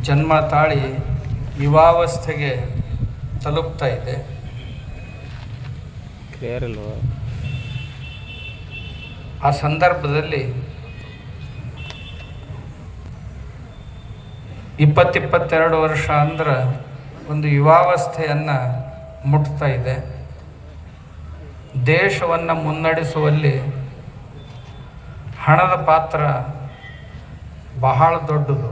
ಜನ್ಮ ತಾಳಿ ಯುವಾವಸ್ಥೆಗೆ ತಲುಪ್ತಾ ಇದೆ. ಆ ಸಂದರ್ಭದಲ್ಲಿ 22 ವರ್ಷ ಅಂದ್ರೆ ಒಂದು ಯುವಾವಸ್ಥೆಯನ್ನು ಮುಟ್ತಾ ಇದೆ. ದೇಶವನ್ನು ಮುನ್ನಡೆಸುವಲ್ಲಿ ಹಣದ ಪಾತ್ರ ಬಹಳ ದೊಡ್ಡದು.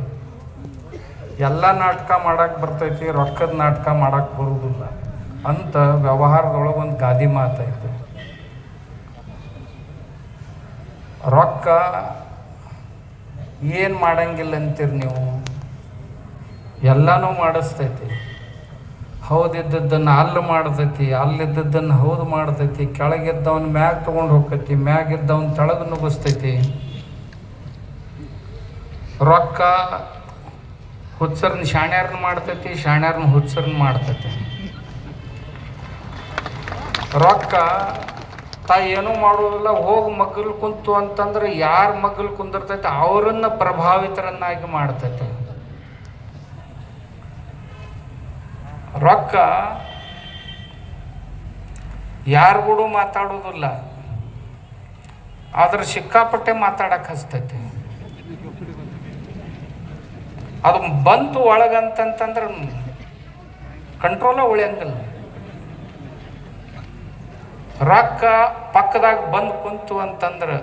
ಎಲ್ಲ ನಾಟಕ ಮಾಡಕ್ಕೆ ಬರ್ತೈತಿ, ರೊಕ್ಕದ ನಾಟಕ ಮಾಡಕ್ಕೆ ಬರುವುದಿಲ್ಲ ಅಂತ ವ್ಯವಹಾರದೊಳಗೆ ಒಂದು ಗಾದಿ ಮಾತೈತೆ. ರೊಕ್ಕ ಏನು ಮಾಡಂಗಿಲ್ಲ ಅಂತೀರಿ ನೀವು, ಎಲ್ಲನೂ ಮಾಡಿಸ್ತೈತಿ. ಹೌದಿದ್ದದ್ದನ್ನು ಅಲ್ಲಿ ಮಾಡ್ತೈತಿ, ಅಲ್ಲಿದ್ದದ್ದನ್ನು ಹೌದು ಮಾಡ್ತೈತಿ, ಕೆಳಗಿದ್ದವನ್ನ ಮ್ಯಾಗ ತೊಗೊಂಡು ಹೋಗ್ತೈತಿ, ಮ್ಯಾಗಿದ್ದವನ್ನ ತೆಳಗೆ ನುಗ್ಗಿಸ್ತೈತಿ. ರೊಕ್ಕ ಹುಚ್ಚರನ್ನ ಶಾಣ್ಯಾರನ್ನ ಮಾಡ್ತೈತಿ, ಶಾಣ್ಯಾರನ್ನ ಹುಚ್ಚರನ್ನ ಮಾಡ್ತೈತಿ. ರೊಕ್ಕ ಏನೂ ಮಾಡೋದಿಲ್ಲ, ಹೋಗಿ ಮಗ್ಗಲು ಕುಂತು ಅಂತಂದ್ರೆ ಯಾರು ಮಗ್ಗಲು ಕುಂದಿರ್ತೈತೆ ಅವರನ್ನು ಪ್ರಭಾವಿತರನ್ನಾಗಿ ಮಾಡ್ತೈತೆ. ರೊಕ್ಕ ಯಾರಿಗೂ ಮಾತಾಡೋದಿಲ್ಲ, ಆದ್ರೆ ಸಿಕ್ಕಾಪಟ್ಟೆ ಮಾತಾಡಕ್ಕೆ ಹಚ್ತೈತೆ. ಅದು ಬಂತು ಒಳಗಂತಂತಂದ್ರೆ ಕಂಟ್ರೋಲ ಉಳಿಯಂಗಿಲ್ಲ. ರೊಕ್ಕ ಪಕ್ಕದಾಗ ಬಂದು ಕುಂತು ಅಂತಂದ್ರೆ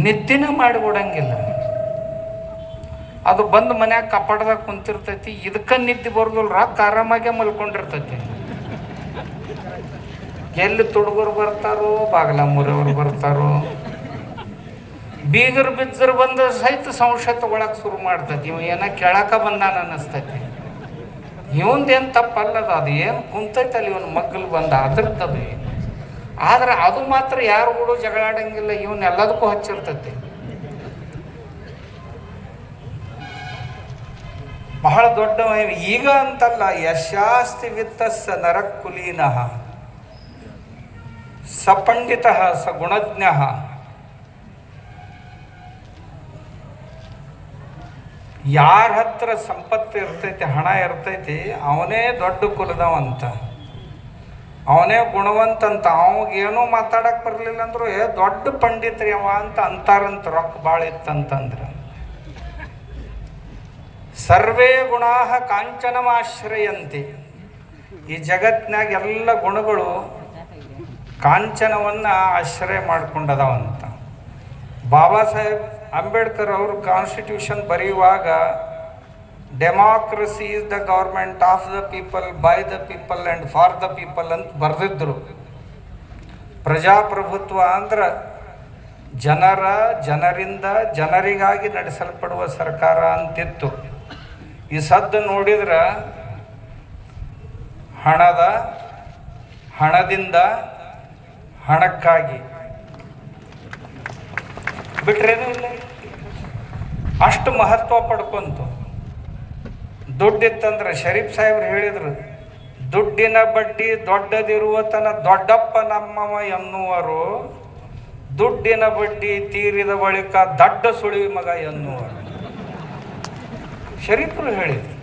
ನಿದ್ದಿನ ಮಾಡಿಬಿಡಂಗಿಲ್ಲ. ಅದು ಬಂದು ಮನ್ಯಾಗ ಕಪಾಟದಾಗ ಕುಂತಿರ್ತೈತಿ, ಇದಕ್ಕೆ ನಿದ್ದೆ ಬರೋದಿಲ್ಲ, ರೊಕ್ಕ ಆರಾಮಾಗೆ ಮಲ್ಕೊಂಡಿರ್ತೈತಿ. ಎಲ್ಲಿ ತುಡುಗರು ಬರ್ತಾರೋ, ಬಾಗಲ ಮುರಿಯವರು ಬರ್ತಾರೋ, ಬೀಗರು ಬಿಜ್ಜರು ಬಂದು ಸಹಿತ ಸಂಶಯ ತಗೊಳಕ್ಕೆ ಶುರು ಮಾಡ್ತೈತಿ. ಇವ ಏನ ಕೇಳಕ್ಕೆ ಬಂದಾನ ಅನ್ನಿಸ್ತೈತಿ. ಇವಂದೇನು ತಪ್ಪಲ್ಲದ, ಅದು ಏನು ಕುಂತೈತಲ್ಲ ಇವನು ಮಗ್ಗಲು ಬಂದ ಅದ್ರದ್ದು. ಆದ್ರೆ ಅದು ಮಾತ್ರ ಯಾರು ಕೂಡ ಜಗಳಾಡಂಗಿಲ್ಲ, ಇವನ್ ಎಲ್ಲದಕ್ಕೂ ಹಚ್ಚಿರ್ತೈತಿ. ಬಹಳ ದೊಡ್ಡ ಈಗ ಅಂತಲ್ಲ, ಯಶಾಸ್ತಿ ವಿತ್ತಸ್ಸ ನರಕುಲೀನಃ ಸಪಂಡಿತಃ ಸ ಗುಣಜ್ಞಃ. ಯಾರ ಹತ್ರ ಸಂಪತ್ತು ಇರ್ತೈತಿ, ಹಣ ಇರ್ತೈತಿ, ಅವನೇ ದೊಡ್ಡ ಕುಲದವಂತ, ಅವನೇ ಗುಣವಂತ ಅಂತ. ಅವಾಗೇನೋ ಮಾತಾಡಕ್ಕೆ ಬರಲಿಲ್ಲ ಅಂದ್ರು ದೊಡ್ಡ ಪಂಡಿತರಿ ಅವ ಅಂತ ಅಂತಾರಂತ. ರೊಕ್ಕ ಭಾಳ ಇತ್ತಂತಂದ್ರೆ ಸರ್ವೇ ಗುಣಾ ಕಾಂಚನಮಾಶ್ರಯಂತಿ. ಈ ಜಗತ್ತಿನಾಗ ಎಲ್ಲ ಗುಣಗಳು ಕಾಂಚನವನ್ನು ಆಶ್ರಯ ಮಾಡ್ಕೊಂಡದವಂತ. ಬಾಬಾ ಸಾಹೇಬ್ ಅಂಬೇಡ್ಕರ್ ಅವರು ಕಾನ್ಸ್ಟಿಟ್ಯೂಷನ್ ಬರೆಯುವಾಗ democracy is the government of the people, by the people and for the people ಅಂತ ಬರೆದಿದ್ರು. ಪ್ರಜಾಪ್ರಭುತ್ವ ಅಂದ್ರೆ ಜನರಿಂದ ಜನರಿಗಾಗಿ ನಡೆಸಲ್ಪಡುವ ಸರ್ಕಾರ ಅಂತಿತ್ತು. ಈ ಸದ್ದು ನೋಡಿದ್ರೆ ಹಣದಿಂದ ಹಣಕ್ಕಾಗಿ ಬಿಟ್ರೇನೂ ಇಲ್ಲ. ಅಷ್ಟು ಮಹತ್ವ ಪಡ್ಕೊಂತು. ದುಡ್ಡಿತ್ತಂದ್ರೆ ಶರೀಫ್ ಸಾಹೇಬ್ರು ಹೇಳಿದ್ರು, ದುಡ್ಡಿನ ಬಡ್ಡಿ ದೊಡ್ಡದಿರುವ ತನ ದೊಡ್ಡಪ್ಪ ನಮ್ಮವ ಎನ್ನುವರು, ದುಡ್ಡಿನ ಬಡ್ಡಿ ತೀರಿದ ಬಳಿಕ ದಡ್ಡ ಸುಳಿ ಮಗ ಎನ್ನುವರು. ಶರೀಫರು ಹೇಳಿದ್ರು.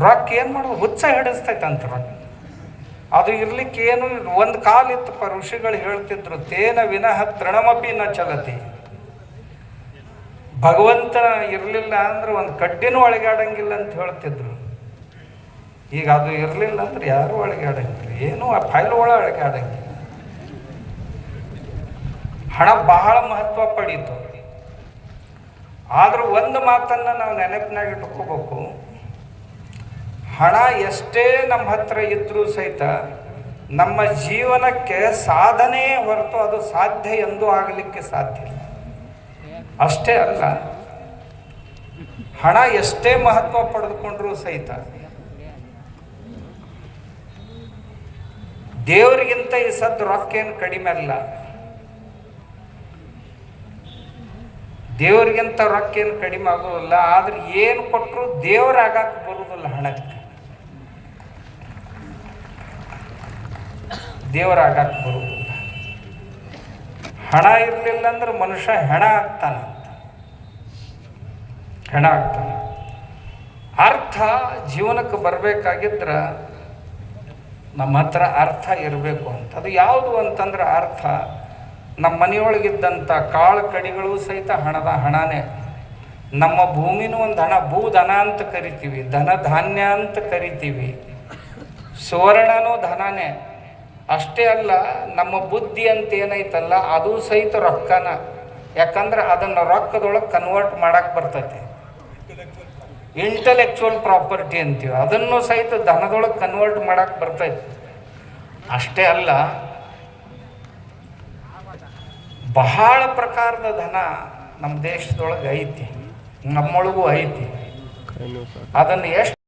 ರೊಕ್ಕ ಏನು ಮಾಡೋದು, ಹುಚ್ಚ ಹಿಡಿಸ್ತೈತಂತ ರೊಕ್ಕ. ಅದು ಇರ್ಲಿಕ್ಕೆ ಏನು ಒಂದು ಕಾಲಿತ್ತಪ್ಪ, ಋಷಿಗಳು ಹೇಳ್ತಿದ್ರು, ತೇನ ವಿನಃ ತೃಣಮಪಿ ನ ಚಲತಿ. ಭಗವಂತನ ಇರಲಿಲ್ಲ ಅಂದ್ರೆ ಒಂದು ಕಡ್ಡಿನೂ ಒಳಗಾಡಂಗಿಲ್ಲ ಅಂತ ಹೇಳ್ತಿದ್ರು. ಈಗ ಅದು ಇರಲಿಲ್ಲ ಅಂದ್ರೆ ಯಾರೂ ಒಳಗಾಡಂಗಿಲ್ಲ, ಏನೂ ಆ ಫೈಲ್ ಒಳಗಾಡಂಗಿಲ್ಲ. ಹಣ ಬಹಳ ಮಹತ್ವ ಪಡೀತು. ಆದ್ರೂ ಒಂದು ಮಾತನ್ನು ನಾವು ನೆನಪಿನಾಗ ಇಟ್ಕೋಬೇಕು, ಹಣ ಎಷ್ಟೇ ನಮ್ಮ ಹತ್ರ ಇದ್ರೂ ಸಹಿತ ನಮ್ಮ ಜೀವನಕ್ಕೆ ಸಾಧನೆ ಹೊರತು ಅದು ಸಾಧ್ಯ ಎಂದೂ ಆಗಲಿಕ್ಕೆ ಸಾಧ್ಯ ಇಲ್ಲ. ಅಷ್ಟೇ ಅಲ್ಲ, ಹಣ ಎಷ್ಟೇ ಮಹತ್ವ ಪಡೆದುಕೊಂಡ್ರೂ ಸಹಿತ ದೇವರಿಗಿಂತ ಈ ಸದ್ದು ರೊಕ್ಕೇನು ಕಡಿಮೆ ಅಲ್ಲ. ದೇವರಿಗಿಂತ ರೊಕ್ಕೇನು ಕಡಿಮೆ ಆಗೋದಿಲ್ಲ. ಆದ್ರೆ ಏನು ಕೊಟ್ಟರು ದೇವರಾಗಕ್ಕೆ ಬರುವುದಿಲ್ಲ, ಹಣಕ್ಕೆ ದೇವರಾಗಕ್ಕೆ ಬರುವುದಿಲ್ಲ. ಹಣ ಇರಲಿಲ್ಲ ಅಂದ್ರೆ ಮನುಷ್ಯ ಹೆಣ ಆಗ್ತಾನಂತ, ಹೆಣ ಆಗ್ತಾನೆ. ಅರ್ಥ ಜೀವನಕ್ಕೆ ಬರಬೇಕಾಗಿದ್ರೆ ನಮ್ಮ ಹತ್ರ ಅರ್ಥ ಇರಬೇಕು ಅಂತ. ಅದು ಯಾವುದು ಅಂತಂದ್ರೆ ಅರ್ಥ ನಮ್ಮ ಮನೆಯೊಳಗಿದ್ದಂಥ ಕಾಳು ಕಡಿಗಳು ಸಹಿತ ಹಣನೇ. ನಮ್ಮ ಭೂಮಿನೂ ಒಂದು ಹಣ, ಭೂಧನ ಅಂತ ಕರಿತೀವಿ, ಧನ ಧಾನ್ಯ ಅಂತ ಕರಿತೀವಿ. ಸುವರ್ಣನೂ ಧನನೇ. ಅಷ್ಟೇ ಅಲ್ಲ, ನಮ್ಮ ಬುದ್ಧಿ ಅಂತ ಏನೈತಲ್ಲ ಅದು ಸಹಿತ ರೊಕ್ಕನ. ಯಾಕಂದ್ರೆ ಅದನ್ನು ರೊಕ್ಕದೊಳಗೆ ಕನ್ವರ್ಟ್ ಮಾಡಕ್ಕೆ ಬರ್ತೈತೆ. ಇಂಟಲೆಕ್ಚುವಲ್ ಪ್ರಾಪರ್ಟಿ ಅಂತೀವಿ, ಅದನ್ನು ಸಹಿತ ಧನದೊಳಗೆ ಕನ್ವರ್ಟ್ ಮಾಡಕ್ಕೆ ಬರ್ತೈತೆ. ಅಷ್ಟೇ ಅಲ್ಲ, ಬಹಳ ಪ್ರಕಾರದ ಧನ ನಮ್ಮ ದೇಶದೊಳಗೆ ಐತಿ, ನಮ್ಮೊಳಗೂ ಐತಿ. ಅದನ್ನು ಎಷ್ಟು